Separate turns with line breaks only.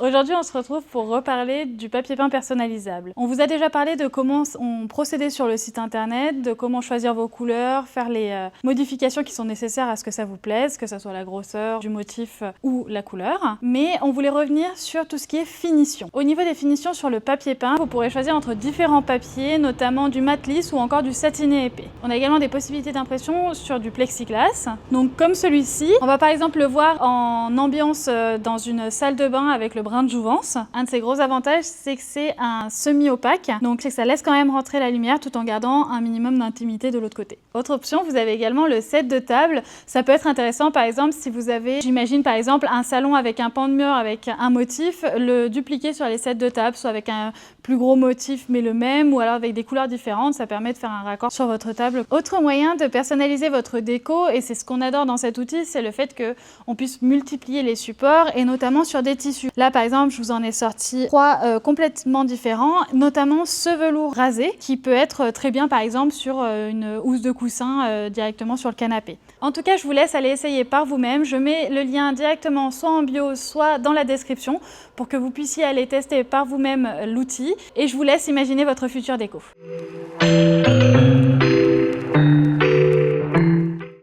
Aujourd'hui, on se retrouve pour reparler du papier peint personnalisable. On vous a déjà parlé de comment on procédait sur le site internet, de comment choisir vos couleurs, faire les modifications qui sont nécessaires à ce que ça vous plaise, que ce soit la grosseur du motif ou la couleur. Mais on voulait revenir sur tout ce qui est finition. Au niveau des finitions sur le papier peint, vous pourrez choisir entre différents papiers, notamment du mat lisse ou encore du satiné épais. On a également des possibilités d'impression sur du plexiglas, donc comme celui-ci. On va par exemple le voir en ambiance dans une salle de bain avec le brin de jouvence. Un de ses gros avantages, c'est que c'est un semi-opaque, donc c'est que ça laisse quand même rentrer la lumière tout en gardant un minimum d'intimité de l'autre côté. Autre option, vous avez également le set de table. Ça peut être intéressant par exemple si vous avez, j'imagine par exemple, un salon avec un pan de mur avec un motif, le dupliquer sur les sets de table, soit avec un plus gros motif mais le même, ou alors avec des couleurs différentes, ça permet de faire un raccord sur votre table. Autre moyen de personnaliser votre déco, et c'est ce qu'on adore dans cet outil, c'est le fait qu'on puisse multiplier les supports, et notamment sur des tissus. Là par exemple, je vous en ai sorti 3 complètement différents, notamment ce velours rasé, qui peut être très bien par exemple sur une housse de coussin directement sur le canapé. En tout cas, je vous laisse aller essayer par vous-même. Je mets le lien directement soit en bio, soit dans la description, pour que vous puissiez aller tester par vous-même l'outil, et je vous laisse imaginer votre future déco.